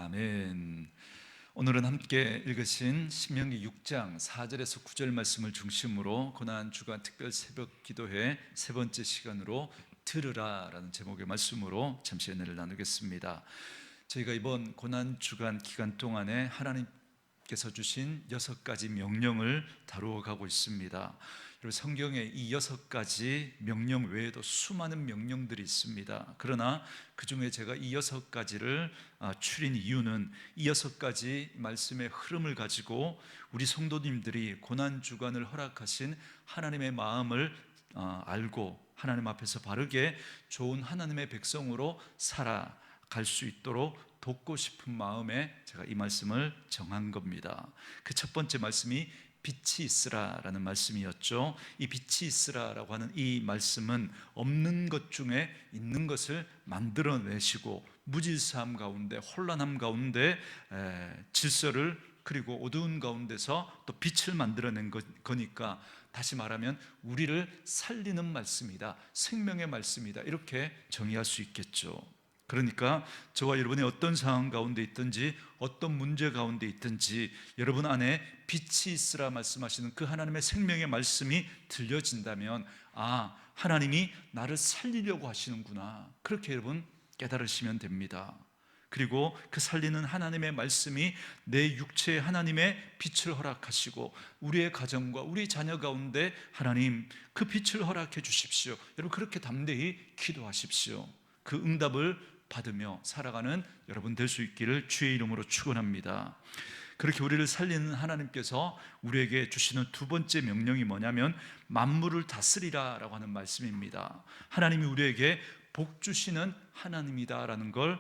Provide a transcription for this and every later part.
아멘. 오늘은 함께 읽으신 신명기 6장 4절에서 9절 말씀을 중심으로 고난주간 특별 새벽 기도회 세 번째 시간으로 들으라 라는 제목의 말씀으로 잠시 은혜를 나누겠습니다. 저희가 이번 고난주간 기간 동안에 하나님께서 주신 6가지 명령을 다루어 가고 있습니다. 그리고 성경에 이 6가지 명령 외에도 수많은 명령들이 있습니다. 그러나 그 중에 제가 이 6가지를 추린 이유는 이 6가지 말씀의 흐름을 가지고 우리 성도님들이 고난주간을 허락하신 하나님의 마음을 알고 하나님 앞에서 바르게 좋은 하나님의 백성으로 살아갈 수 있도록 돕고 싶은 마음에 제가 이 말씀을 정한 겁니다. 그 첫 번째 말씀이 빛이 있으라라는 말씀이었죠. 이 빛이 있으라라고 하는 이 말씀은 없는 것 중에 있는 것을 만들어내시고 무질서함 가운데 혼란함 가운데 질서를 그리고 어두운 가운데서 또 빛을 만들어낸 거니까 다시 말하면 우리를 살리는 말씀이다, 생명의 말씀이다, 이렇게 정의할 수 있겠죠. 그러니까 저와 여러분이 어떤 상황 가운데 있든지 어떤 문제 가운데 있든지 여러분 안에 빛이 있으라 말씀하시는 그 하나님의 생명의 말씀이 들려진다면 하나님이 나를 살리려고 하시는구나, 그렇게 여러분 깨달으시면 됩니다. 그리고 그 살리는 하나님의 말씀이 내 육체에 하나님의 빛을 허락하시고 우리의 가정과 우리 자녀 가운데 하나님 그 빛을 허락해 주십시오. 여러분 그렇게 담대히 기도하십시오. 그 응답을 받으며 살아가는 여러분 될 수 있기를 주의 이름으로 축원합니다. 그렇게 우리를 살리는 하나님께서 우리에게 주시는 두 번째 명령이 뭐냐면 만물을 다스리라 라고 하는 말씀입니다. 하나님이 우리에게 복 주시는 하나님이다라는 걸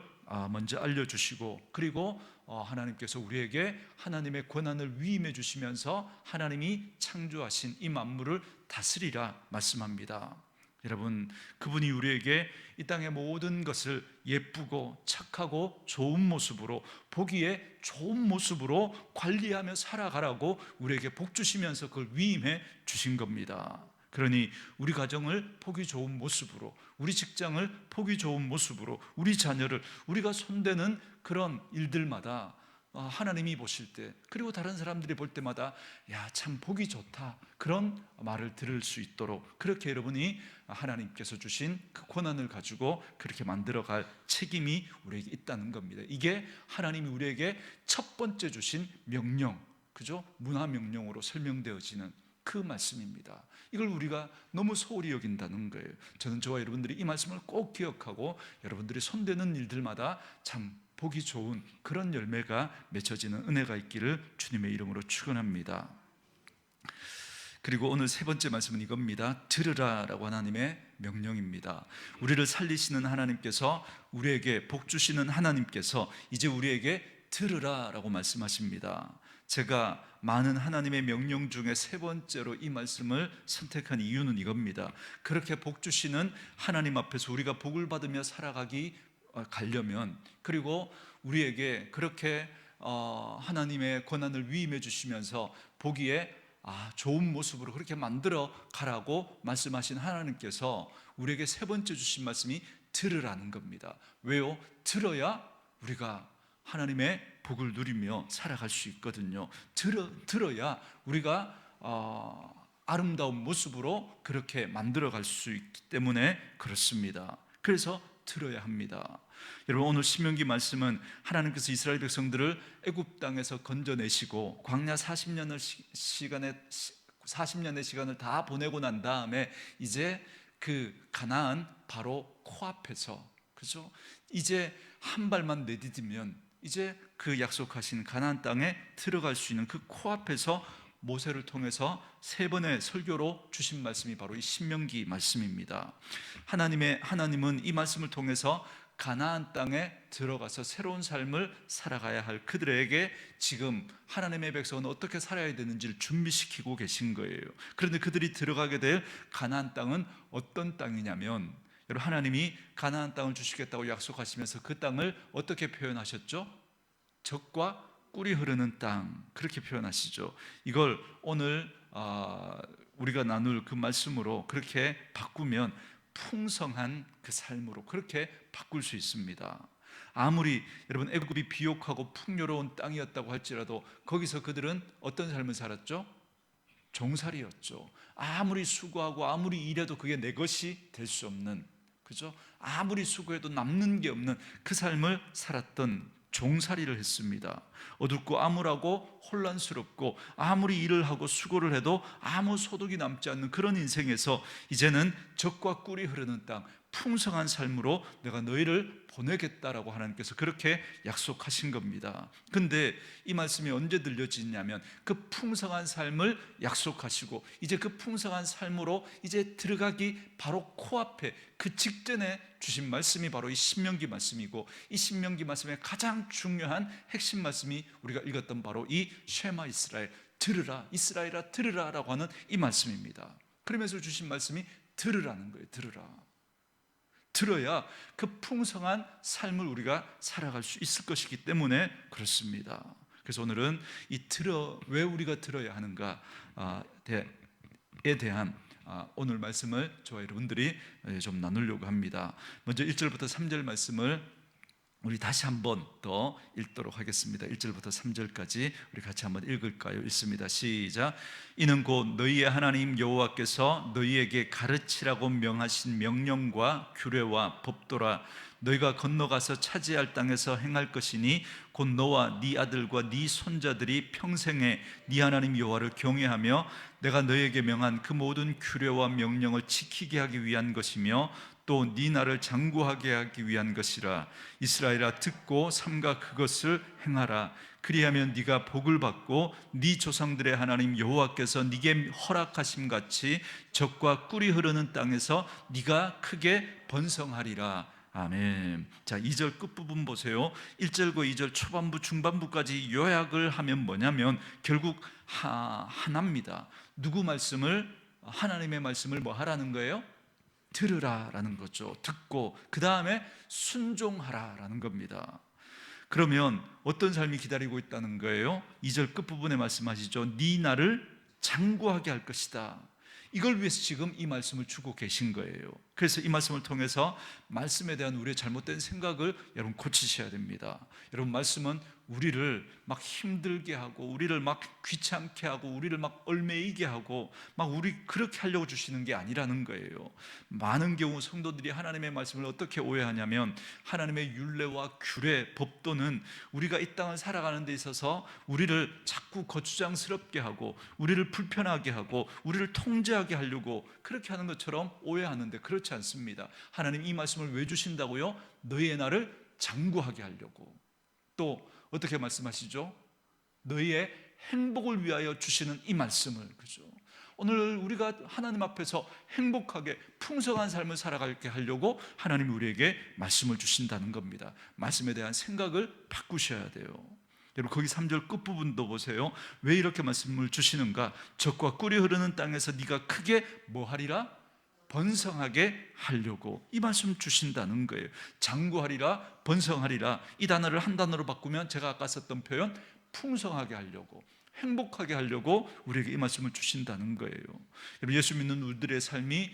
먼저 알려주시고, 그리고 하나님께서 우리에게 하나님의 권한을 위임해 주시면서 하나님이 창조하신 이 만물을 다스리라 말씀합니다. 여러분, 그분이 우리에게 이 땅의 모든 것을 예쁘고 착하고 좋은 모습으로, 보기에 좋은 모습으로 관리하며 살아가라고 우리에게 복 주시면서 그걸 위임해 주신 겁니다. 그러니 우리 가정을 보기 좋은 모습으로, 우리 직장을 보기 좋은 모습으로, 우리 자녀를 우리가 손대는 그런 일들마다 하나님이 보실 때, 그리고 다른 사람들이 볼 때마다 야, 참 보기 좋다, 그런 말을 들을 수 있도록 그렇게 여러분이 하나님께서 주신 그 권한을 가지고 그렇게 만들어갈 책임이 우리에게 있다는 겁니다. 이게 하나님이 우리에게 첫 번째 주신 명령, 그죠? 문화 명령으로 설명되어지는 그 말씀입니다. 이걸 우리가 너무 소홀히 여긴다는 거예요. 저는 저와 여러분들이 이 말씀을 꼭 기억하고 여러분들이 손대는 일들마다 참 보기 좋은 그런 열매가 맺혀지는 은혜가 있기를 주님의 이름으로 축원합니다. 그리고 오늘 세 번째 말씀은 이겁니다. 들으라 라고 하나님의 명령입니다. 우리를 살리시는 하나님께서, 우리에게 복 주시는 하나님께서 이제 우리에게 들으라 라고 말씀하십니다. 제가 많은 하나님의 명령 중에 세 번째로 이 말씀을 선택한 이유는 이겁니다. 그렇게 복 주시는 하나님 앞에서 우리가 복을 받으며 가려면, 그리고 우리에게 그렇게 하나님의 권한을 위임해 주시면서 보기에 좋은 모습으로 그렇게 만들어 가라고 말씀하신 하나님께서 우리에게 세 번째 주신 말씀이 들으라는 겁니다. 왜요? 들어야 우리가 하나님의 복을 누리며 살아갈 수 있거든요. 들어야 우리가 아름다운 모습으로 그렇게 만들어갈 수 있기 때문에 그렇습니다. 그래서 들어야 합니다. 여러분, 오늘 신명기 말씀은 하나님께서 이스라엘 백성들을 애굽 땅에서 건져내시고 광야 40년의 시간을 다 보내고 난 다음에 이제 그 가나안 바로 코앞에서, 그죠? 이제 한 발만 내디디면 이제 그 약속하신 가나안 땅에 들어갈 수 있는 그 코앞에서 모세를 통해서 세 번의 설교로 주신 말씀이 바로 이 신명기 말씀입니다. 하나님은 이 말씀을 통해서 가나안 땅에 들어가서 새로운 삶을 살아가야 할 그들에게 지금 하나님의 백성은 어떻게 살아야 되는지를 준비시키고 계신 거예요. 그런데 그들이 들어가게 될 가나안 땅은 어떤 땅이냐면, 여러분, 하나님이 가나안 땅을 주시겠다고 약속하시면서 그 땅을 어떻게 표현하셨죠? 젖과 꿀이 흐르는 땅, 그렇게 표현하시죠. 이걸 오늘 우리가 나눌 그 말씀으로 그렇게 바꾸면 풍성한 그 삶으로 그렇게 바꿀 수 있습니다. 아무리 여러분 애굽이 비옥하고 풍요로운 땅이었다고 할지라도 거기서 그들은 어떤 삶을 살았죠? 종살이였죠. 아무리 수고하고 아무리 일해도 그게 내 것이 될 수 없는, 그죠? 아무리 수고해도 남는 게 없는 그 삶을 살았던 종살이를 했습니다. 어둡고 암울하고 혼란스럽고 아무리 일을 하고 수고를 해도 아무 소득이 남지 않는 그런 인생에서 이제는 젖과 꿀이 흐르는 땅, 풍성한 삶으로 내가 너희를 보내겠다라고 하나님께서 그렇게 약속하신 겁니다. 근데 이 말씀이 언제 들려지냐면 그 풍성한 삶을 약속하시고 이제 그 풍성한 삶으로 이제 들어가기 바로 코앞에 그 직전에 주신 말씀이 바로 이 신명기 말씀이고, 이 신명기 말씀의 가장 중요한 핵심 말씀이 우리가 읽었던 바로 이 쉐마 이스라엘, 들으라 이스라엘아 들으라라고 하는 이 말씀입니다. 그러면서 주신 말씀이 들으라는 거예요. 들어야 그 풍성한 삶을 우리가 살아갈 수 있을 것이기 때문에 그렇습니다. 그래서 오늘은 왜 우리가 들어야 하는가에 대한 오늘 말씀을 저와 여러분들이 좀 나누려고 합니다. 먼저 1절부터 3절 말씀을 우리 다시 한번 더 읽도록 하겠습니다. 1절부터 3절까지 우리 같이 한번 읽을까요? 읽습니다. 시작. 이는 곧 너희의 하나님 여호와께서 너희에게 가르치라고 명하신 명령과 규례와 법도라. 너희가 건너가서 차지할 땅에서 행할 것이니 곧 너와 네 아들과 네 손자들이 평생에 네 하나님 여호와를 경외하며 내가 너희에게 명한 그 모든 규례와 명령을 지키게 하기 위한 것이며 또 네 나를 장구하게 하기 위한 것이라. 이스라엘아 듣고 삼가 그것을 행하라. 그리하면 네가 복을 받고 네 조상들의 하나님 여호와께서 네게 허락하심 같이 젖과 꿀이 흐르는 땅에서 네가 크게 번성하리라. 아멘. 자, 2절 끝부분 보세요. 1절과 2절 초반부 중반부까지 요약을 하면 뭐냐면 결국 하나입니다. 누구 말씀을? 하나님의 말씀을 뭐 하라는 거예요? 들으라라는 거죠. 듣고 그 다음에 순종하라라는 겁니다. 그러면 어떤 삶이 기다리고 있다는 거예요? 2절 끝부분에 말씀하시죠. 네 나를 장구하게 할 것이다. 이걸 위해서 지금 이 말씀을 주고 계신 거예요. 그래서 이 말씀을 통해서 말씀에 대한 우리의 잘못된 생각을 여러분 고치셔야 됩니다. 여러분, 말씀은 우리를 막 힘들게 하고 우리를 막 귀찮게 하고 우리를 막 얽매이게 하고 막 우리 그렇게 하려고 주시는 게 아니라는 거예요. 많은 경우 성도들이 하나님의 말씀을 어떻게 오해하냐면 하나님의 율례와 규례, 법도는 우리가 이 땅을 살아가는 데 있어서 우리를 자꾸 거추장스럽게 하고 우리를 불편하게 하고 우리를 통제하게 하려고 그렇게 하는 것처럼 오해하는데 그렇지 않습니다. 하나님 이 말씀을 왜 주신다고요? 너희의 나를 장구하게 하려고. 또 어떻게 말씀하시죠? 너희의 행복을 위하여 주시는 이 말씀을, 그죠? 오늘 우리가 하나님 앞에서 행복하게 풍성한 삶을 살아가게 하려고 하나님이 우리에게 말씀을 주신다는 겁니다. 말씀에 대한 생각을 바꾸셔야 돼요. 여러분, 거기 3절 끝부분도 보세요. 왜 이렇게 말씀을 주시는가? 젖과 꿀이 흐르는 땅에서 네가 크게 뭐 하리라? 번성하게 하려고 이 말씀 주신다는 거예요. 장구하리라, 번성하리라. 이 단어를 한 단어로 바꾸면 제가 아까 썼던 표현 풍성하게 하려고, 행복하게 하려고 우리에게 이 말씀을 주신다는 거예요. 여러분, 예수 믿는 우리들의 삶이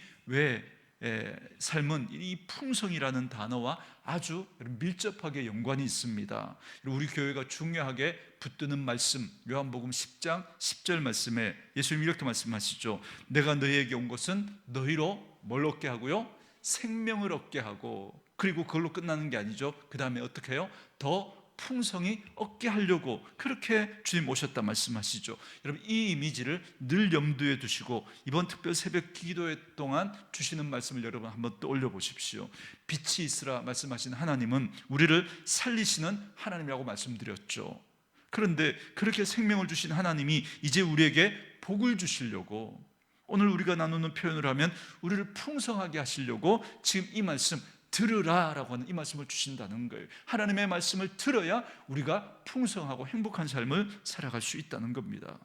삶은 이 풍성이라는 단어와 아주 밀접하게 연관이 있습니다. 우리 교회가 중요하게 붙드는 말씀, 요한복음 10장 10절 말씀에 예수님이 이렇게 말씀하시죠. 내가 너희에게 온 것은 너희로 뭘 얻게 하고요? 생명을 얻게 하고, 그리고 그걸로 끝나는 게 아니죠. 그 다음에 어떻게 해요? 더 풍성히 얻게 하려고 그렇게 주님 오셨다 말씀하시죠. 여러분, 이 이미지를 늘 염두에 두시고 이번 특별 새벽 기도회 동안 주시는 말씀을 여러분 한번 떠올려 보십시오. 빛이 있으라 말씀하신 하나님은 우리를 살리시는 하나님이라고 말씀드렸죠. 그런데 그렇게 생명을 주신 하나님이 이제 우리에게 복을 주시려고, 오늘 우리가 나누는 표현을 하면 우리를 풍성하게 하시려고 지금 이 말씀 들으라라고 하는 이 말씀을 주신다는 거예요. 하나님의 말씀을 들어야 우리가 풍성하고 행복한 삶을 살아갈 수 있다는 겁니다.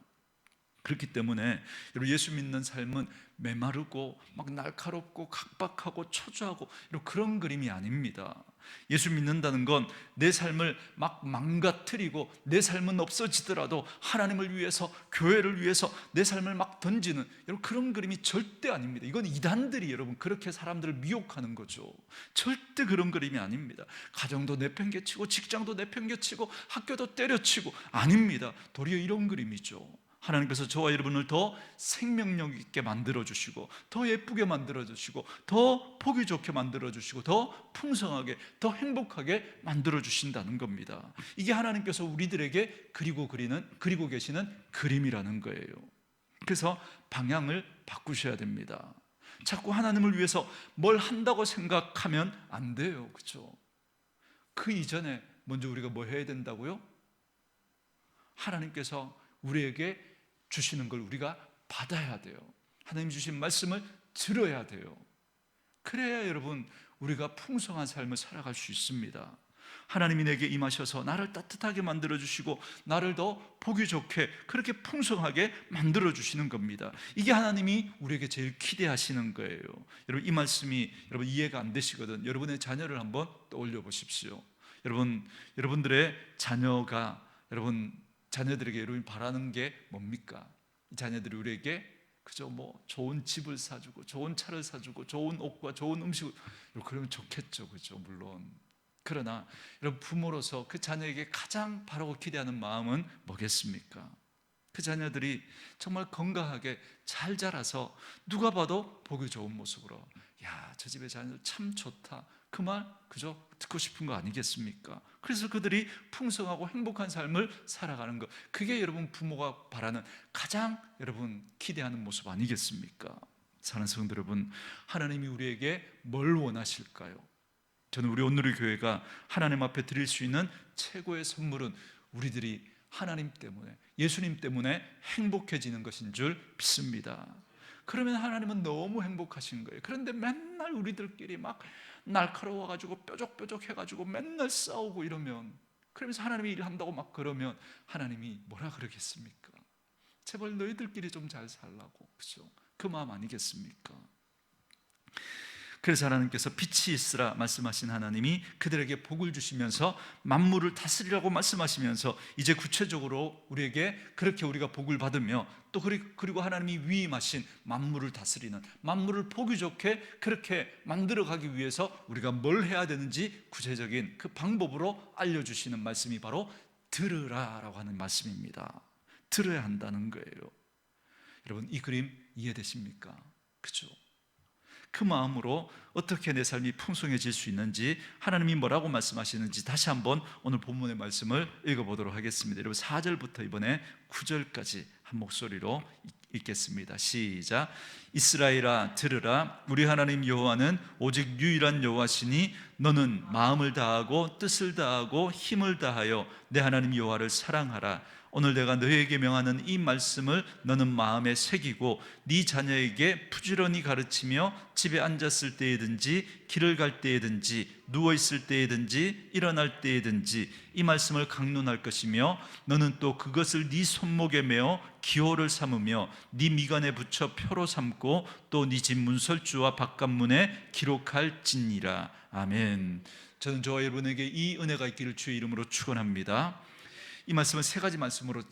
그렇기 때문에 여러분, 예수 믿는 삶은 메마르고 막 날카롭고 각박하고 초조하고 이런 그런 그림이 아닙니다. 예수 믿는다는 건 내 삶을 막 망가뜨리고 내 삶은 없어지더라도 하나님을 위해서, 교회를 위해서 내 삶을 막 던지는 여러분 그런 그림이 절대 아닙니다. 이건 이단들이 여러분 그렇게 사람들을 미혹하는 거죠. 절대 그런 그림이 아닙니다. 가정도 내팽개치고 직장도 내팽개치고 학교도 때려치고 아닙니다. 도리어 이런 그림이죠. 하나님께서 저와 여러분을 더 생명력 있게 만들어주시고 더 예쁘게 만들어주시고 더 보기 좋게 만들어주시고 더 풍성하게, 더 행복하게 만들어주신다는 겁니다. 이게 하나님께서 우리들에게 그리고 계시는 그림이라는 거예요. 그래서 방향을 바꾸셔야 됩니다. 자꾸 하나님을 위해서 뭘 한다고 생각하면 안 돼요. 그렇죠? 그 이전에 먼저 우리가 뭐 해야 된다고요? 하나님께서 우리에게 주시는 걸 우리가 받아야 돼요. 하나님 주신 말씀을 들어야 돼요. 그래야 여러분 우리가 풍성한 삶을 살아갈 수 있습니다. 하나님이 내게 임하셔서 나를 따뜻하게 만들어주시고 나를 더 보기 좋게 그렇게 풍성하게 만들어주시는 겁니다. 이게 하나님이 우리에게 제일 기대하시는 거예요. 여러분, 이 말씀이 여러분 이해가 안 되시거든 여러분의 자녀를 한번 떠올려 보십시오. 여러분들의 자녀가 자녀들에게 여러분이 바라는 게 뭡니까? 이 자녀들이 우리에게 그저 뭐 좋은 집을 사주고 좋은 차를 사주고 좋은 옷과 좋은 음식을, 그러면 좋겠죠. 그죠? 물론. 그러나 여러분, 부모로서 그 자녀에게 가장 바라고 기대하는 마음은 뭐겠습니까? 그 자녀들이 정말 건강하게 잘 자라서 누가 봐도 보기 좋은 모습으로, 야, 저 집의 자녀들 참 좋다, 그 말 그저 듣고 싶은 거 아니겠습니까? 그래서 그들이 풍성하고 행복한 삶을 살아가는 것, 그게 여러분 부모가 바라는 가장 여러분 기대하는 모습 아니겠습니까? 사랑하는 성도 여러분, 하나님이 우리에게 뭘 원하실까요? 저는 우리 온누리 교회가 하나님 앞에 드릴 수 있는 최고의 선물은 우리들이 하나님 때문에, 예수님 때문에 행복해지는 것인 줄 믿습니다. 그러면 하나님은 너무 행복하신 거예요. 그런데 맨날 우리들끼리 막 날카로워가지고 뾰족뾰족 해가지고 맨날 싸우고 이러면, 그러면서 하나님이 일한다고 막 그러면 하나님이 뭐라 그러겠습니까? 제발 너희들끼리 좀 잘 살라고, 그죠? 그 마음 아니겠습니까? 그래서 하나님께서 빛이 있으라 말씀하신 하나님이 그들에게 복을 주시면서 만물을 다스리라고 말씀하시면서 이제 구체적으로 우리에게 그렇게 우리가 복을 받으며, 또 그리고 하나님이 위임하신 만물을 다스리는, 만물을 보기 좋게 그렇게 만들어가기 위해서 우리가 뭘 해야 되는지 구체적인 그 방법으로 알려주시는 말씀이 바로 들으라라고 하는 말씀입니다. 들어야 한다는 거예요. 여러분, 이 그림 이해되십니까? 그죠? 그 마음으로 어떻게 내 삶이 풍성해질 수 있는지, 하나님이 뭐라고 말씀하시는지 다시 한번 오늘 본문의 말씀을 읽어보도록 하겠습니다. 여러분, 4절부터 이번에 9절까지 한 목소리로 읽겠습니다. 시작. 이스라엘아 들으라, 우리 하나님 여호와는 오직 유일한 여호와시니 너는 마음을 다하고 뜻을 다하고 힘을 다하여 내 하나님 여호와를 사랑하라. 오늘 내가 너희에게 명하는 이 말씀을 너는 마음에 새기고 네 자녀에게 부지런히 가르치며 집에 앉았을 때에든지 길을 갈 때에든지 누워있을 때에든지 일어날 때에든지 이 말씀을 강론할 것이며, 너는 또 그것을 네 손목에 메어 기호를 삼으며 네 미간에 붙여 표로 삼고 또 네 집 문설주와 바깥문에 기록할지니라. 아멘. 저는 저와 여러분에게 이 은혜가 있기를 주의 이름으로 축원합니다. 이 말씀은 세 가지 말씀으로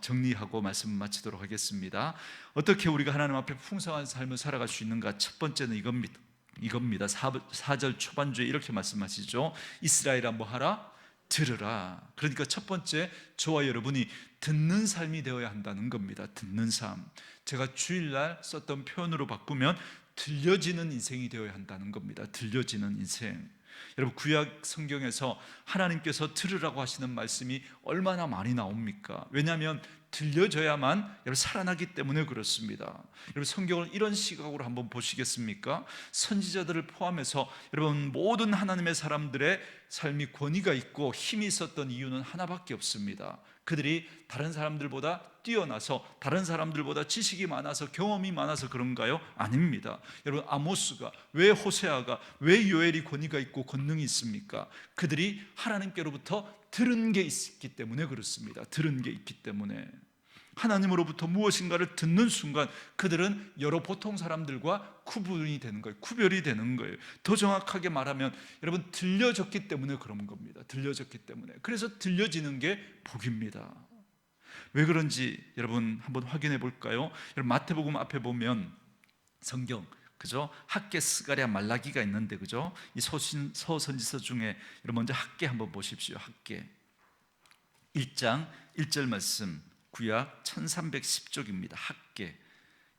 정리하고 말씀을 마치도록 하겠습니다. 어떻게 우리가 하나님 앞에 풍성한 삶을 살아갈 수 있는가? 첫 번째는 이겁니다. 4절 초반주에 이렇게 말씀하시죠. 이스라엘아 뭐하라? 들으라. 그러니까 첫 번째, 저와 여러분이 듣는 삶이 되어야 한다는 겁니다. 듣는 삶. 제가 주일날 썼던 표현으로 바꾸면 들려지는 인생이 되어야 한다는 겁니다. 들려지는 인생. 여러분, 구약 성경에서 하나님께서 들으라고 하시는 말씀이 얼마나 많이 나옵니까? 왜냐하면 들려져야만 여러분 살아나기 때문에 그렇습니다. 여러분, 성경을 이런 시각으로 한번 보시겠습니까? 선지자들을 포함해서 여러분 모든 하나님의 사람들의 삶이 권위가 있고 힘이 있었던 이유는 하나밖에 없습니다. 그들이 다른 사람들보다 뛰어나서, 다른 사람들보다 지식이 많아서, 경험이 많아서 그런가요? 아닙니다. 여러분, 아모스가, 왜 호세아가, 왜 요엘이 권위가 있고 권능이 있습니까? 그들이 하나님께로부터 들은 게 있기 때문에 그렇습니다. 들은 게 있기 때문에. 하나님으로부터 무엇인가를 듣는 순간 그들은 여러 보통 사람들과 구분이 되는 거예요. 구별이 되는 거예요. 더 정확하게 말하면 여러분, 들려졌기 때문에 그런 겁니다. 들려졌기 때문에. 그래서 들려지는 게 복입니다. 왜 그런지 여러분 한번 확인해 볼까요? 여러분, 마태복음 앞에 보면 성경, 그죠? 학개, 스가랴, 말라기가 있는데, 그죠? 이 서선지서 중에 여러분 먼저 학개 한번 보십시오. 학개 1장 1절 말씀, 구약 1310쪽입니다. 학개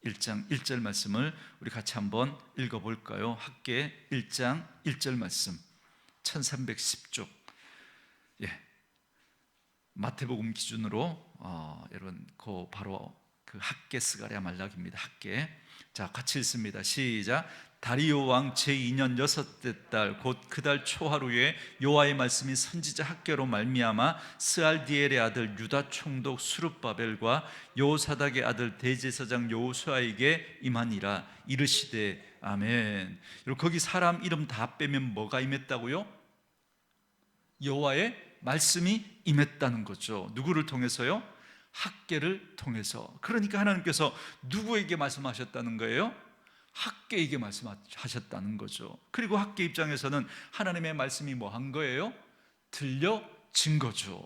1장 1절 말씀을 우리 같이 한번 읽어볼까요? 학개 1장 1절 말씀, 1310쪽. 예, 마태복음 기준으로 여러분 바로 그 학개, 스가랴, 말라기입니다. 학개. 자, 같이 읽습니다. 시작. 다리오 왕 제2년 여섯째 달 곧 그 달 초하루에 여호와의 말씀이 선지자 학개로 말미암아 스알디엘의 아들 유다 총독 수룹바벨과 여호사닥의 아들 대제사장 여호수아에게 임하니라. 이르시되 아멘. 여러분, 거기 사람 이름 다 빼면 뭐가 임했다고요? 여호와의 말씀이 임했다는 거죠. 누구를 통해서요? 학개를 통해서. 그러니까 하나님께서 누구에게 말씀하셨다는 거예요? 학개에게 말씀하셨다는 거죠. 그리고 학개 입장에서는 하나님의 말씀이 뭐 한 거예요? 들려진 거죠.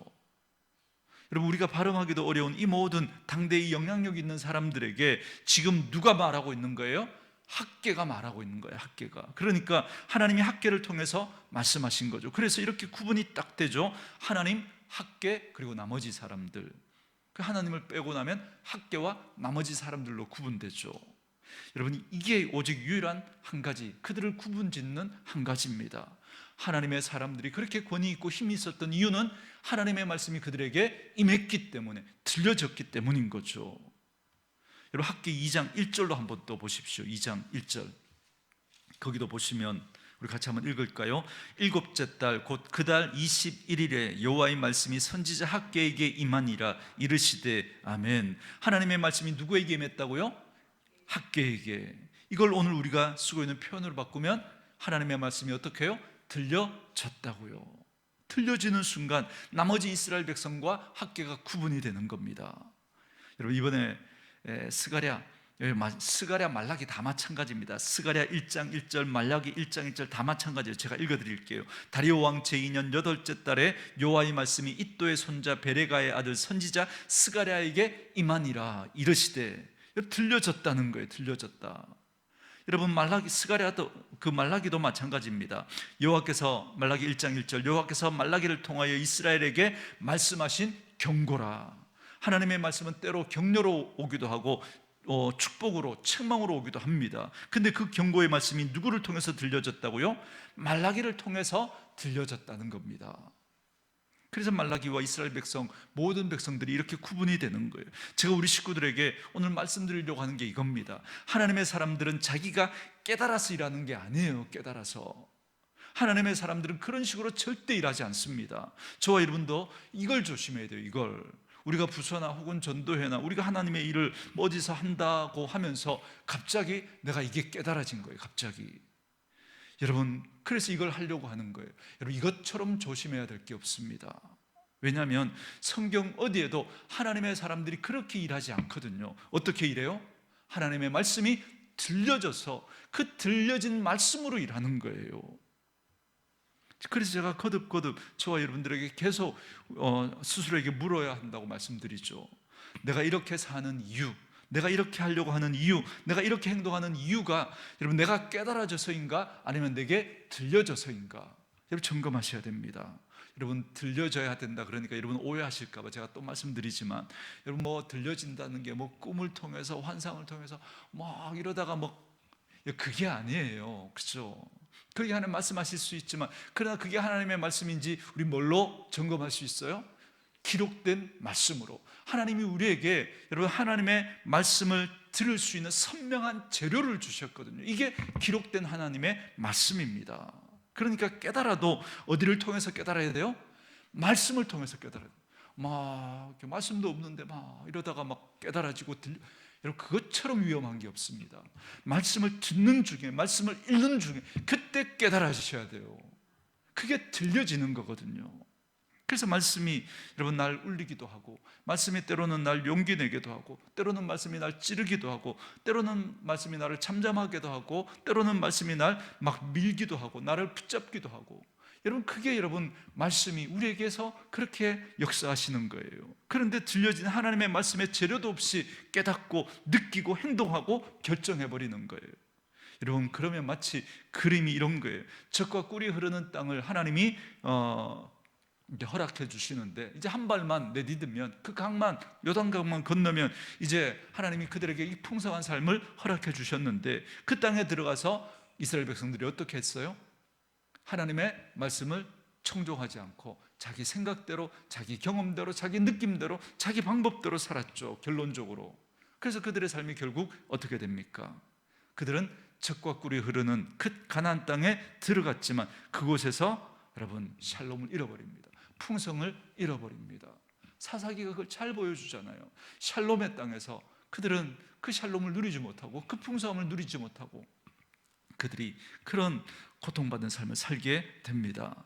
여러분, 우리가 발음하기도 어려운 이 모든 당대의 영향력 있는 사람들에게 지금 누가 말하고 있는 거예요? 학개가 말하고 있는 거예요. 학개가. 그러니까 하나님이 학개를 통해서 말씀하신 거죠. 그래서 이렇게 구분이 딱 되죠. 하나님, 학개, 그리고 나머지 사람들. 그 하나님을 빼고 나면 학개와 나머지 사람들로 구분되죠. 여러분, 이게 오직 유일한 한 가지, 그들을 구분짓는 한 가지입니다. 하나님의 사람들이 그렇게 권위 있고 힘이 있었던 이유는 하나님의 말씀이 그들에게 임했기 때문에, 들려졌기 때문인 거죠. 여러분, 학개 2장 1절로 한번 또 보십시오. 2장 1절. 거기도 보시면 우리 같이 한번 읽을까요? 일곱째 달 곧 그 달 21일에 여호와의 말씀이 선지자 학개에게 임하니라. 이르시되 아멘. 하나님의 말씀이 누구에게 임했다고요? 학개에게. 이걸 오늘 우리가 쓰고 있는 표현으로 바꾸면 하나님의 말씀이 어떻게 해요? 들려졌다고요. 들려지는 순간 나머지 이스라엘 백성과 학개가 구분이 되는 겁니다. 여러분, 이번에 스가랴, 말라기 다 마찬가지입니다. 스가랴 1장 1절, 말라기 1장 1절 다 마찬가지예요. 제가 읽어드릴게요. 다리오 왕 제2년 8째 달에 여호와의 말씀이 이또의 손자 베레가의 아들 선지자 스가랴에게 임하니라. 이르시되. 들려졌다는 거예요. 들려졌다. 여러분, 말라기도 마찬가지입니다. 여호와께서, 말라기 1장 1절, 여호와께서 말라기를 통하여 이스라엘에게 말씀하신 경고라. 하나님의 말씀은 때로 격려로 오기도 하고 축복으로, 책망으로 오기도 합니다. 근데 그 경고의 말씀이 누구를 통해서 들려졌다고요? 말라기를 통해서 들려졌다는 겁니다. 그래서 말라기와 이스라엘 백성, 모든 백성들이 이렇게 구분이 되는 거예요. 제가 우리 식구들에게 오늘 말씀드리려고 하는 게 이겁니다. 하나님의 사람들은 자기가 깨달아서 일하는 게 아니에요. 깨달아서. 하나님의 사람들은 그런 식으로 절대 일하지 않습니다. 저와 여러분도 이걸 조심해야 돼요. 이걸. 우리가 부서나 혹은 전도회나 우리가 하나님의 일을 어디서 한다고 하면서 갑자기 내가 이게 깨달아진 거예요. 갑자기. 여러분, 그래서 이걸 하려고 하는 거예요. 여러분, 이것처럼 조심해야 될 게 없습니다. 왜냐하면 성경 어디에도 하나님의 사람들이 그렇게 일하지 않거든요. 어떻게 일해요? 하나님의 말씀이 들려져서 그 들려진 말씀으로 일하는 거예요. 그래서 제가 거듭거듭 저와 여러분들에게 계속 스스로에게 물어야 한다고 말씀드리죠. 내가 이렇게 사는 이유, 내가 이렇게 하려고 하는 이유, 내가 이렇게 행동하는 이유가 여러분 내가 깨달아져서인가 아니면 내게 들려져서인가? 여러분 점검하셔야 됩니다. 여러분 들려져야 된다 그러니까 여러분 오해하실까 봐 제가 또 말씀드리지만 여러분 뭐 들려진다는 게 뭐 꿈을 통해서 환상을 통해서 막 이러다가 뭐 그게 아니에요. 그렇죠? 그게 하나님 말씀하실 수 있지만 그러나 그게 하나님의 말씀인지 우리 뭘로 점검할 수 있어요? 기록된 말씀으로. 하나님이 우리에게 여러분 하나님의 말씀을 들을 수 있는 선명한 재료를 주셨거든요. 이게 기록된 하나님의 말씀입니다. 그러니까 깨달아도 어디를 통해서 깨달아야 돼요? 말씀을 통해서 깨달아야 돼요. 막 말씀도 없는데 막 이러다가 막 깨달아지고 여러분 그것처럼 위험한 게 없습니다. 말씀을 듣는 중에, 말씀을 읽는 중에 그때 깨달아지셔야 돼요. 그게 들려지는 거거든요. 그래서 말씀이 여러분 날 울리기도 하고, 말씀이 때로는 날 용기 내기도 하고, 때로는 말씀이 날 찌르기도 하고, 때로는 말씀이 나를 잠잠하게도 하고, 때로는 말씀이 날 막 밀기도 하고, 나를 붙잡기도 하고. 여러분, 그게 여러분 말씀이 우리에게서 그렇게 역사하시는 거예요. 그런데 들려진 하나님의 말씀에 재료도 없이 깨닫고 느끼고 행동하고 결정해버리는 거예요. 여러분, 그러면 마치 그림이 이런 거예요. 젖과 꿀이 흐르는 땅을 하나님이 이제 허락해 주시는데, 이제 한 발만 내딛으면, 그 강만, 요단강만 건너면 이제 하나님이 그들에게 이 풍성한 삶을 허락해 주셨는데, 그 땅에 들어가서 이스라엘 백성들이 어떻게 했어요? 하나님의 말씀을 청종하지 않고 자기 생각대로, 자기 경험대로, 자기 느낌대로, 자기 방법대로 살았죠, 결론적으로. 그래서 그들의 삶이 결국 어떻게 됩니까? 그들은 젖과 꿀이 흐르는 그 가나안 땅에 들어갔지만 그곳에서 여러분 샬롬을 잃어버립니다. 풍성을 잃어버립니다. 사사기가 그걸 잘 보여주잖아요. 샬롬의 땅에서 그들은 그 샬롬을 누리지 못하고, 그 풍성함을 누리지 못하고, 그들이 그런 고통받는 삶을 살게 됩니다.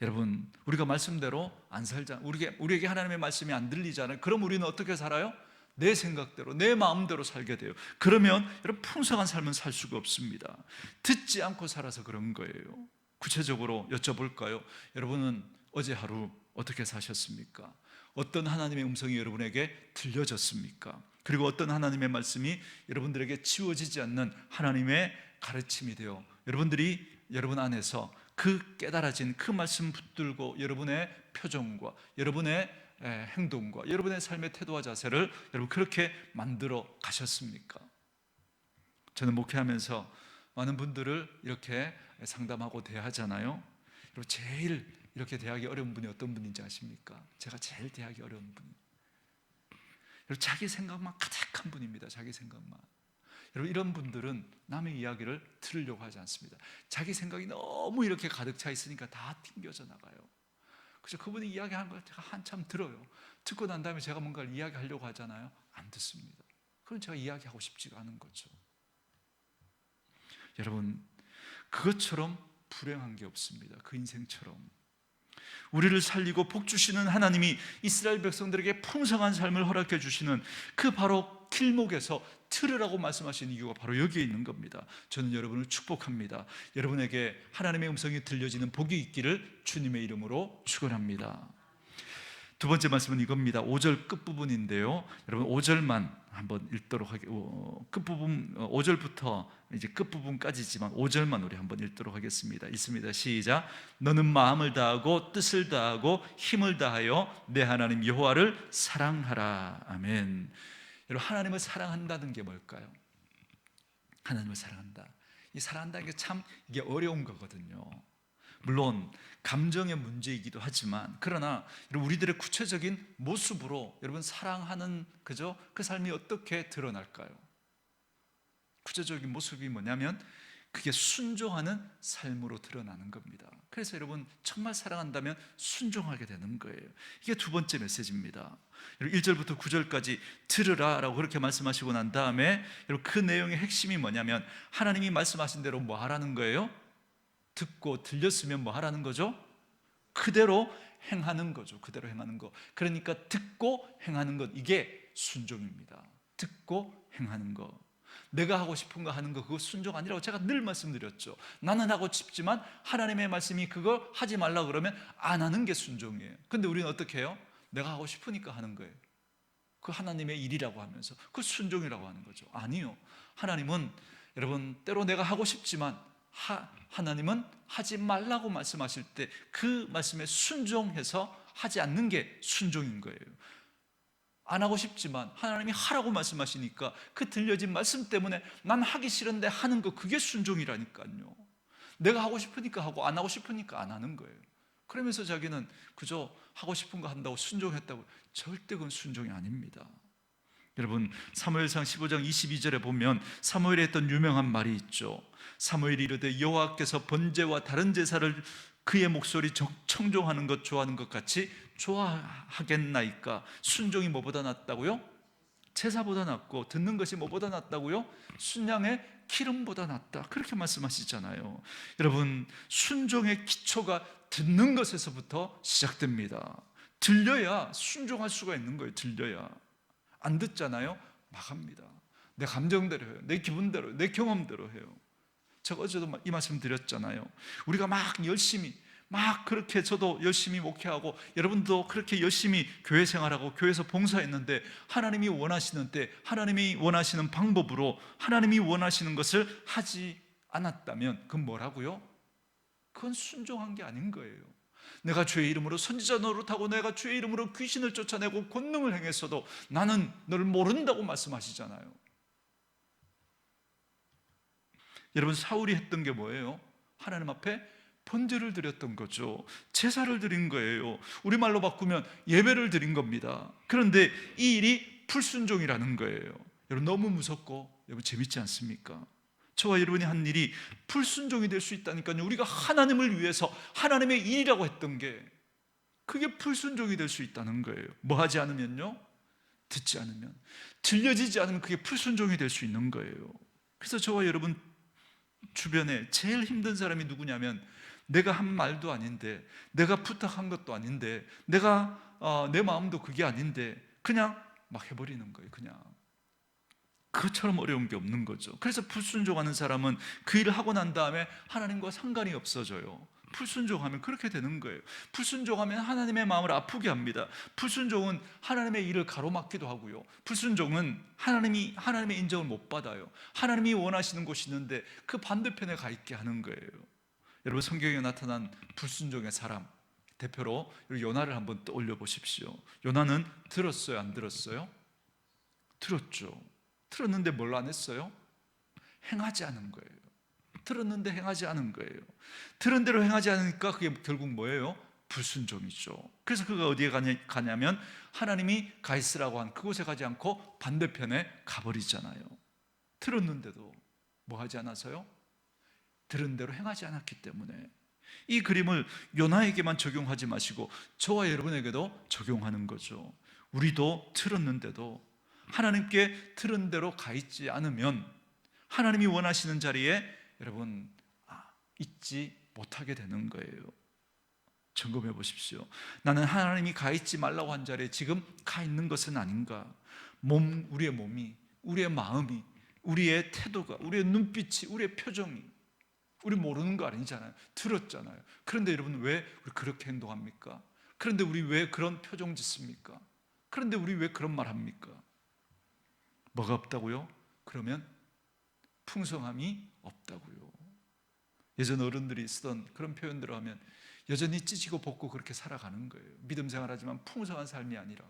여러분, 우리가 말씀대로 안 살자, 우리에게 하나님의 말씀이 안 들리잖아요. 그럼 우리는 어떻게 살아요? 내 생각대로, 내 마음대로 살게 돼요. 그러면 여러분, 풍성한 삶은 살 수가 없습니다. 듣지 않고 살아서 그런 거예요. 구체적으로 여쭤볼까요? 여러분은 어제 하루 어떻게 사셨습니까? 어떤 하나님의 음성이 여러분에게 들려졌습니까? 그리고 어떤 하나님의 말씀이 여러분들에게 치워지지 않는 하나님의 가르침이 되어 여러분 안에서 그 깨달아진 그 말씀 붙들고 여러분의 표정과 여러분의 행동과 여러분의 삶의 태도와 자세를 여러분 그렇게 만들어 가셨습니까? 저는 목회하면서 많은 분들을 이렇게 상담하고 대하잖아요. 여러분, 제일 이렇게 대하기 어려운 분이 어떤 분인지 아십니까? 제가 제일 대하기 어려운 분이, 여러분, 자기 생각만 가득한 분입니다. 자기 생각만. 여러분, 이런 분들은 남의 이야기를 들으려고 하지 않습니다. 자기 생각이 너무 이렇게 가득 차 있으니까 다 튕겨져 나가요. 그래서 그분이 이야기하는 걸 제가 한참 들어요. 듣고 난 다음에 제가 뭔가를 이야기하려고 하잖아요. 안 듣습니다. 그건 제가 이야기하고 싶지가 않은 거죠. 여러분, 그것처럼 불행한 게 없습니다. 그 인생처럼. 우리를 살리고 복 주시는 하나님이 이스라엘 백성들에게 풍성한 삶을 허락해 주시는 그 바로 길목에서 들으라고 말씀하신 이유가 바로 여기에 있는 겁니다. 저는 여러분을 축복합니다. 여러분에게 하나님의 음성이 들려지는 복이 있기를 주님의 이름으로 축원합니다. 두 번째 말씀은 이겁니다. 5절 끝부분인데요. 여러분 5절만 한번 읽도록 하겠습니다. 끝부분 5절부터 이제 끝부분까지지만 5절만 우리 한번 읽도록 하겠습니다. 읽습니다. 시작. 너는 마음을 다하고 뜻을 다하고 힘을 다하여 내 하나님 여호와를 사랑하라. 아멘. 여러분, 하나님을 사랑한다는 게 뭘까요? 하나님을 사랑한다. 이 사랑한다는 게 참 이게 어려운 거거든요. 물론 감정의 문제이기도 하지만, 그러나 우리들의 구체적인 모습으로 여러분 사랑하는 그죠? 그 삶이 어떻게 드러날까요? 구체적인 모습이 뭐냐면 그게 순종하는 삶으로 드러나는 겁니다. 그래서 여러분 정말 사랑한다면 순종하게 되는 거예요. 이게 두 번째 메시지입니다. 1절부터 9절까지 들으라 라고 그렇게 말씀하시고 난 다음에 여러분 그 내용의 핵심이 뭐냐면 하나님이 말씀하신 대로 뭐 하라는 거예요? 듣고 들렸으면 뭐 하라는 거죠? 그대로 행하는 거죠. 그대로 행하는 거. 그러니까 듣고 행하는 것, 이게 순종입니다. 듣고 행하는 거. 내가 하고 싶은 거 하는 거, 그거 순종 아니라고 제가 늘 말씀드렸죠. 나는 하고 싶지만 하나님의 말씀이 그걸 하지 말라 그러면 안 하는 게 순종이에요. 근데 우리는 어떻게 해요? 내가 하고 싶으니까 하는 거예요. 그 하나님의 일이라고 하면서 그 순종이라고 하는 거죠. 아니요. 하나님은 여러분 때로 내가 하고 싶지만 하나님은 하지 말라고 말씀하실 때 그 말씀에 순종해서 하지 않는 게 순종인 거예요. 안 하고 싶지만 하나님이 하라고 말씀하시니까 그 들려진 말씀 때문에 난 하기 싫은데 하는 거, 그게 순종이라니까요. 내가 하고 싶으니까 하고 안 하고 싶으니까 안 하는 거예요. 그러면서 자기는 그저 하고 싶은 거 한다고 순종했다고, 절대 그건 순종이 아닙니다. 여러분 사무엘상 15장 22절에 보면 사무엘이 했던 유명한 말이 있죠. 사무엘이 이르되 여호와께서 번제와 다른 제사를 그의 목소리 청종하는 것 좋아하는 것 같이 좋아하겠나이까. 순종이 뭐보다 낫다고요? 제사보다 낫고 듣는 것이 뭐보다 낫다고요? 순양의 기름보다 낫다. 그렇게 말씀하시잖아요. 여러분 순종의 기초가 듣는 것에서부터 시작됩니다. 들려야 순종할 수가 있는 거예요. 들려야. 안 듣잖아요? 막 합니다. 내 감정대로 해요. 내 기분대로 해요. 내 경험대로 해요. 제가 어제도 이 말씀 드렸잖아요. 우리가 막 열심히 막 그렇게 저도 열심히 목회하고 여러분도 그렇게 열심히 교회 생활하고 교회에서 봉사했는데 하나님이 원하시는 때 하나님이 원하시는 방법으로 하나님이 원하시는 것을 하지 않았다면 그건 뭐라고요? 그건 순종한 게 아닌 거예요. 내가 주의 이름으로 선지자 노릇하고 내가 주의 이름으로 귀신을 쫓아내고 권능을 행했어도 나는 너를 모른다고 말씀하시잖아요. 여러분, 사울이 했던 게 뭐예요? 하나님 앞에 번제를 드렸던 거죠. 제사를 드린 거예요. 우리말로 바꾸면 예배를 드린 겁니다. 그런데 이 일이 불순종이라는 거예요. 여러분, 너무 무섭고 여러분 재밌지 않습니까? 저와 여러분이 한 일이 불순종이 될 수 있다니까요. 우리가 하나님을 위해서 하나님의 일이라고 했던 게 그게 불순종이 될 수 있다는 거예요. 뭐 하지 않으면요? 듣지 않으면, 들려지지 않으면 그게 불순종이 될 수 있는 거예요. 그래서 저와 여러분 주변에 제일 힘든 사람이 누구냐면 내가 한 말도 아닌데, 내가 부탁한 것도 아닌데, 내가 내 마음도 그게 아닌데 그냥 막 해버리는 거예요. 그냥 그것처럼 어려운 게 없는 거죠. 그래서 불순종하는 사람은 그 일을 하고 난 다음에 하나님과 상관이 없어져요. 불순종하면 그렇게 되는 거예요. 불순종하면 하나님의 마음을 아프게 합니다. 불순종은 하나님의 일을 가로막기도 하고요. 불순종은 하나님의 인정을 못 받아요. 하나님이 원하시는 곳이 있는데 그 반대편에 가 있게 하는 거예요. 여러분, 성경에 나타난 불순종의 사람 대표로 요나를 한번 떠올려 보십시오. 요나는 들었어요, 안 들었어요? 들었죠. 들었는데 뭘 안 했어요? 행하지 않은 거예요. 들었는데 행하지 않은 거예요. 들은 대로 행하지 않으니까 그게 결국 뭐예요? 불순종이죠. 그래서 그가 어디에 가냐면 하나님이 가 있으라고 한 그곳에 가지 않고 반대편에 가버리잖아요. 들었는데도 뭐 하지 않아서요? 들은 대로 행하지 않았기 때문에. 이 그림을 요나에게만 적용하지 마시고 저와 여러분에게도 적용하는 거죠. 우리도 들었는데도 하나님께 들은 대로 가 있지 않으면 하나님이 원하시는 자리에 여러분 있지 못하게 되는 거예요. 점검해 보십시오. 나는 하나님이 가 있지 말라고 한 자리에 지금 가 있는 것은 아닌가? 우리의 몸이, 우리의 마음이, 우리의 태도가, 우리의 눈빛이, 우리의 표정이, 우리 모르는 거 아니잖아요. 들었잖아요. 그런데 여러분, 왜 우리 그렇게 행동합니까? 그런데 우리 왜 그런 표정 짓습니까? 그런데 우리 왜 그런 말 합니까? 뭐가 없다고요? 그러면 풍성함이 없다고요. 예전 어른들이 쓰던 그런 표현대로 하면 여전히 찢고 볶고 그렇게 살아가는 거예요. 믿음 생활하지만 풍성한 삶이 아니라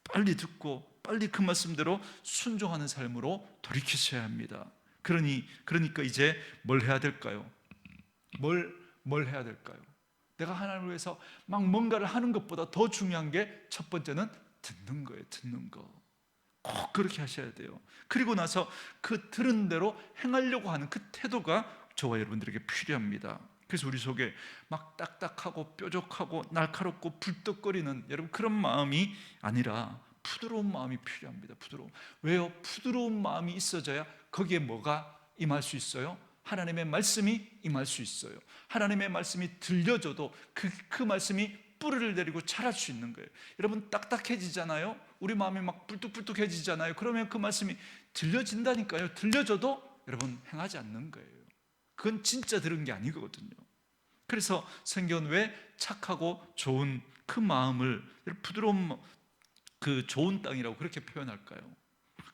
빨리 듣고 빨리 그 말씀대로 순종하는 삶으로 돌이키셔야 합니다. 그러니까 이제 뭘 해야 될까요? 뭘 해야 될까요? 내가 하나님을 위해서 막 뭔가를 하는 것보다 더 중요한 게 첫 번째는 듣는 거예요. 듣는 거. 꼭 그렇게 하셔야 돼요. 그리고 나서 그 들은 대로 행하려고 하는 그 태도가 저와 여러분들에게 필요합니다. 그래서 우리 속에 막 딱딱하고 뾰족하고 날카롭고 불떡거리는 여러분 그런 마음이 아니라 부드러운 마음이 필요합니다. 부드러움. 왜요? 부드러운 마음이 있어져야 거기에 뭐가 임할 수 있어요? 하나님의 말씀이 임할 수 있어요. 하나님의 말씀이 들려줘도 그 말씀이 뿌리를 내리고 자랄 수 있는 거예요. 여러분, 딱딱해지잖아요. 우리 마음이 막 불뚝불뚝해지잖아요. 그러면 그 말씀이 들려진다니까요. 들려줘도 여러분 행하지 않는 거예요. 그건 진짜 들은 게 아니거든요. 그래서 성경은 왜 착하고 좋은 그 마음을 부드러운 그 좋은 땅이라고 그렇게 표현할까요?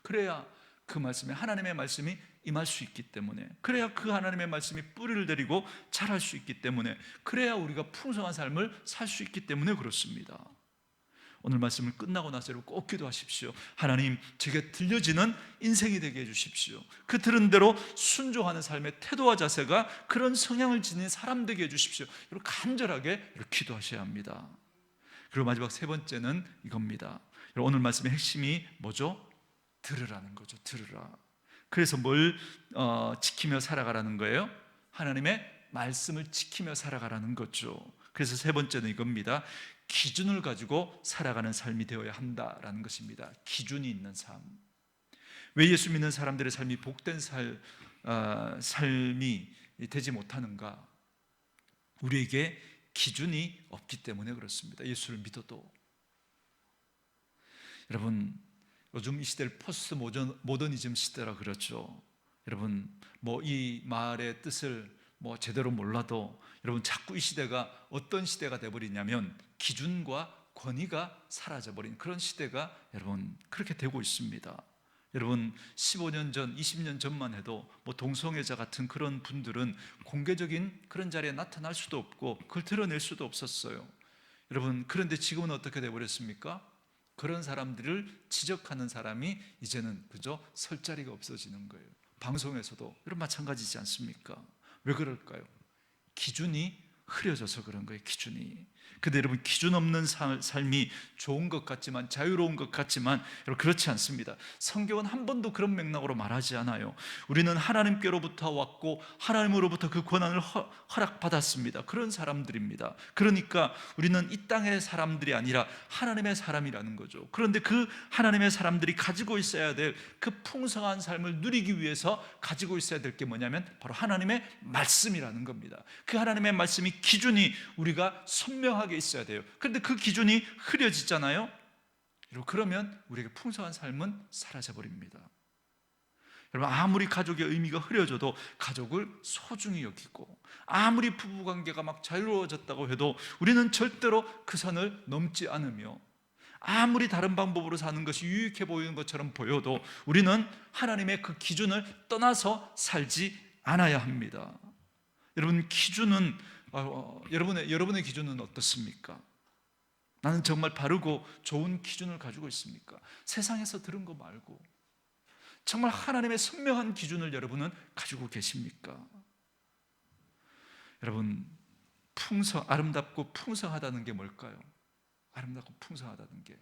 그래야 그 말씀에 하나님의 말씀이 임할 수 있기 때문에, 그래야 그 하나님의 말씀이 뿌리를 내리고 자랄 수 있기 때문에, 그래야 우리가 풍성한 삶을 살 수 있기 때문에 그렇습니다. 오늘 말씀을 끝나고 나서 여러분 꼭 기도하십시오. 하나님, 제게 들려지는 인생이 되게 해주십시오. 그 들은 대로 순종하는 삶의 태도와 자세가 그런 성향을 지닌 사람 되게 해주십시오. 여러분 간절하게 기도하셔야 합니다. 그리고 마지막 세 번째는 이겁니다. 오늘 말씀의 핵심이 뭐죠? 들으라는 거죠. 들으라. 그래서 뭘 지키며 살아가라는 거예요? 하나님의 말씀을 지키며 살아가라는 거죠. 그래서 세 번째는 이겁니다. 기준을 가지고 살아가는 삶이 되어야 한다라는 것입니다. 기준이 있는 삶. 왜 예수 믿는 사람들의 삶이 복된 삶이 되지 못하는가? 우리에게 기준이 없기 때문에 그렇습니다. 예수를 믿어도. 여러분, 요즘 이 시대를 포스트 모더니즘 시대라 그렇죠. 여러분, 뭐 이 말의 뜻을 뭐 제대로 몰라도 여러분, 자꾸 이 시대가 어떤 시대가 되어버리냐면 기준과 권위가 사라져버린 그런 시대가 여러분 그렇게 되고 있습니다. 여러분, 15년 전, 20년 전만 해도 뭐 동성애자 같은 그런 분들은 공개적인 그런 자리에 나타날 수도 없고 그걸 드러낼 수도 없었어요. 여러분, 그런데 지금은 어떻게 되어버렸습니까? 그런 사람들을 지적하는 사람이 이제는 그저 설 자리가 없어지는 거예요. 방송에서도 이런 마찬가지지 않습니까? 왜 그럴까요? 기준이 흐려져서 그런 거예요. 기준이. 근데 여러분, 기준 없는 삶이 좋은 것 같지만, 자유로운 것 같지만 여러분, 그렇지 않습니다. 성경은 한 번도 그런 맥락으로 말하지 않아요. 우리는 하나님께로부터 왔고 하나님으로부터 그 권한을 허락받았습니다. 그런 사람들입니다. 그러니까 우리는 이 땅의 사람들이 아니라 하나님의 사람이라는 거죠. 그런데 그 하나님의 사람들이 가지고 있어야 될 그 풍성한 삶을 누리기 위해서 가지고 있어야 될 게 뭐냐면 바로 하나님의 말씀이라는 겁니다. 그 하나님의 말씀이 기준이 우리가 선명하게 있어야 돼요. 그런데 그 기준이 흐려지잖아요. 그러면 우리에게 풍성한 삶은 사라져버립니다. 여러분, 아무리 가족의 의미가 흐려져도 가족을 소중히 여기고, 아무리 부부관계가 막 자유로워졌다고 해도 우리는 절대로 그 선을 넘지 않으며, 아무리 다른 방법으로 사는 것이 유익해 보이는 것처럼 보여도 우리는 하나님의 그 기준을 떠나서 살지 않아야 합니다. 여러분, 기준은 여러분의 기준은 어떻습니까? 나는 정말 바르고 좋은 기준을 가지고 있습니까? 세상에서 들은 거 말고 정말 하나님의 선명한 기준을 여러분은 가지고 계십니까? 여러분, 아름답고 풍성하다는 게 뭘까요? 아름답고 풍성하다는 게,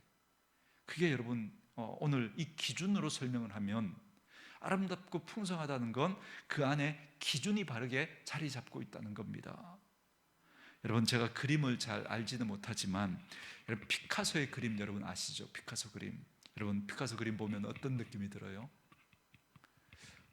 그게 여러분 오늘 이 기준으로 설명을 하면, 아름답고 풍성하다는 건 그 안에 기준이 바르게 자리 잡고 있다는 겁니다. 여러분, 제가 그림을 잘 알지는 못하지만 여러분, 피카소의 그림 여러분 아시죠? 피카소 그림. 여러분, 피카소 그림 보면 어떤 느낌이 들어요?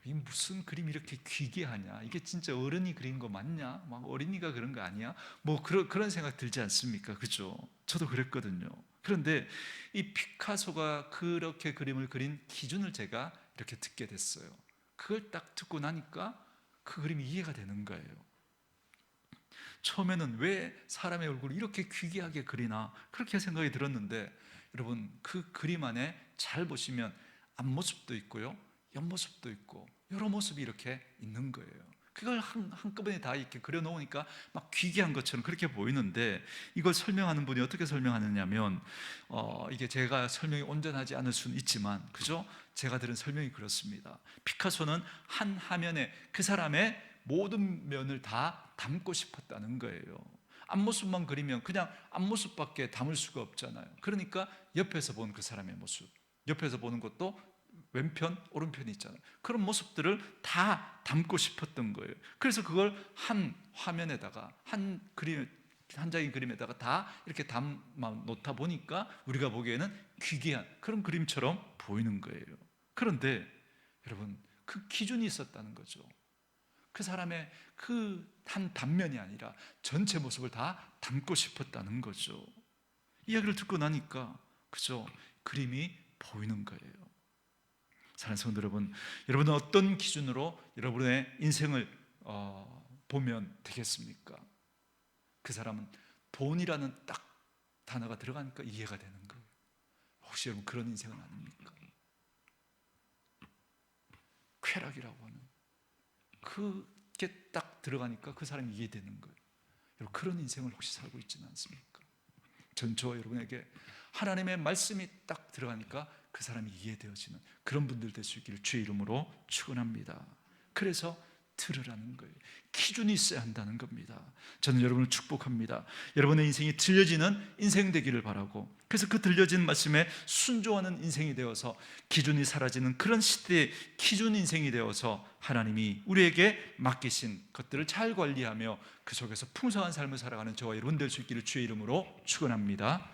이 무슨 그림이 이렇게 귀기하냐? 이게 진짜 어른이 그린 거 맞냐? 막 어린이가 그런 거 아니야? 뭐 그런 생각 들지 않습니까? 그죠? 저도 그랬거든요. 그런데 이 피카소가 그렇게 그림을 그린 기준을 제가 이렇게 듣게 됐어요. 그걸 딱 듣고 나니까 그 그림이 이해가 되는 거예요. 처음에는 왜 사람의 얼굴을 이렇게 귀기하게 그리나 그렇게 생각이 들었는데, 여러분, 그 그림 안에 잘 보시면 앞모습도 있고요, 옆모습도 있고 여러 모습이 이렇게 있는 거예요. 그걸 한꺼번에 다 이렇게 그려놓으니까 막 귀기한 것처럼 그렇게 보이는데, 이걸 설명하는 분이 어떻게 설명하느냐면 이게 제가 설명이 온전하지 않을 수는 있지만, 그죠? 제가 들은 설명이 그렇습니다. 피카소는 한 화면에 그 사람의 모든 면을 다 담고 싶었다는 거예요. 앞모습만 그리면 그냥 앞모습밖에 담을 수가 없잖아요. 그러니까 옆에서 보는 그 사람의 모습, 옆에서 보는 것도 왼편, 오른편이 있잖아요. 그런 모습들을 다 담고 싶었던 거예요. 그래서 그걸 한 화면에다가, 한 장의 그림에다가 다 이렇게 담아 놓다 보니까 우리가 보기에는 귀기한 그런 그림처럼 보이는 거예요. 그런데 여러분, 그 기준이 있었다는 거죠. 그 사람의 그 한 단면이 아니라 전체 모습을 다 담고 싶었다는 거죠. 이야기를 듣고 나니까 그죠? 그림이 보이는 거예요. 사랑하는 성도 여러분, 여러분은 어떤 기준으로 여러분의 인생을 보면 되겠습니까? 그 사람은 돈이라는 딱 단어가 들어가니까 이해가 되는 거예요. 혹시 여러분 그런 인생은 아닙니까? 쾌락이라고 하는 그게 딱 들어가니까 그 사람이 이해되는 거예요. 여러분, 그런 인생을 혹시 살고 있지는 않습니까? 전 저와 여러분에게 하나님의 말씀이 딱 들어가니까 그 사람이 이해되어지는 그런 분들 될 수 있기를 주의 이름으로 축원합니다. 그래서 들으라는 거예요. 기준이 있어야 한다는 겁니다. 저는 여러분을 축복합니다. 여러분의 인생이 들려지는 인생 되기를 바라고, 그래서 그 들려진 말씀에 순종하는 인생이 되어서 기준이 사라지는 그런 시대의 기준 인생이 되어서 하나님이 우리에게 맡기신 것들을 잘 관리하며 그 속에서 풍성한 삶을 살아가는 저와 여러분 될 수 있기를 주의 이름으로 축원합니다.